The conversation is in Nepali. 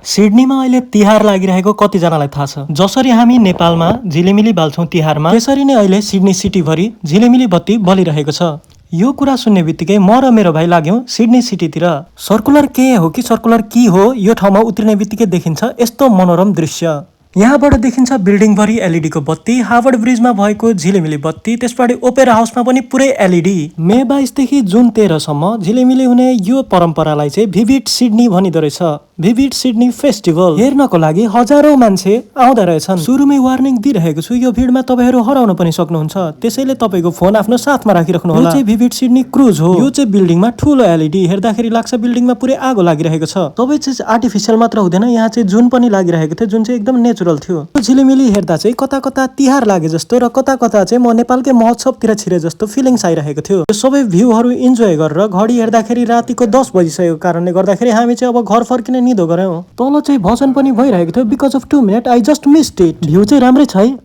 सिडनीमा अहिले तिहार लागिरहेको कतिजनालाई थाहा छ। जसरी हामी नेपालमा झिलिमिली बाल्छौं तिहारमा, त्यसरी नै अहिले सिडनी सिटीभरि झिलिमिली बत्ती बलिरहेको छ। यो कुरा सुन्ने बित्तिकै म र मेरो भाइ लाग्यौं सिडनी सिटीतिर। सर्कुलर के हो कि सर्कुलर की हो, यो ठाउँमा उत्रिने बित्तिकै देखिन्छ यस्तो मनोरम दृश्य। यहाँबाट देखिन्छ बिल्डिङभरि एलईडी को बत्ती, हार्वर्ड ब्रिजमा भएको झिलिमिली बत्ती, त्यसपछि ओपेरा हाउसमा पनि पुरै एलईडी। मे 22 देखि जुन 13 सम्म झिलिमिली हुने यो परम्परालाई चाहिँ भिभिड सिडनी भनिदो रहेछ। भिभिड सिडनी फेस्टिभल हेर्नको लागि हजारौं मान्छे आउँदा रहेछन्। सुरुमै वार्निङ दिइरहेको छु, यो भिडमा तपाईहरु हराउन पनि सक्नुहुन्छ, त्यसैले तपाईको फोन आफ्नो साथमा राखिराख्नु होला। यो चाहिँ भिभिड सिडनी क्रुज हो। यो चाहिँ बिल्डिङमा ठूलो एलईडी, हेर्दाखेरि लाग्छ बिल्डिङमा पुरै आगो लागिरहेको छ। सबै चीज आर्टिफिशियल मात्र हुँदैन, यहाँ चाहिँ जुन पनि लागिरहेको थियो, जुन चाहिँ एकदम नेचुरल थियो। झिलिमिली हेर्दा चाहिँ कता कता तिहार लागे जस्तो र कता कता चाहिँ म नेपालकै महोत्सवतिर छिरे जस्तो फिलिङ्स आइरहेको थियो। यो सबै भ्यूहरु इन्जोय गरेर घडी हेर्दाखेरि रातिको 10 बजिसकेको कारणले गर्दाखेरि हामी चाहिँ अब घर फर्किने निदो गर्यौं। तल चाहिँ भजन पनि भइरहेको थियो। Because of 2 minute I just missed it. View चाहिँ राम्रै छ है।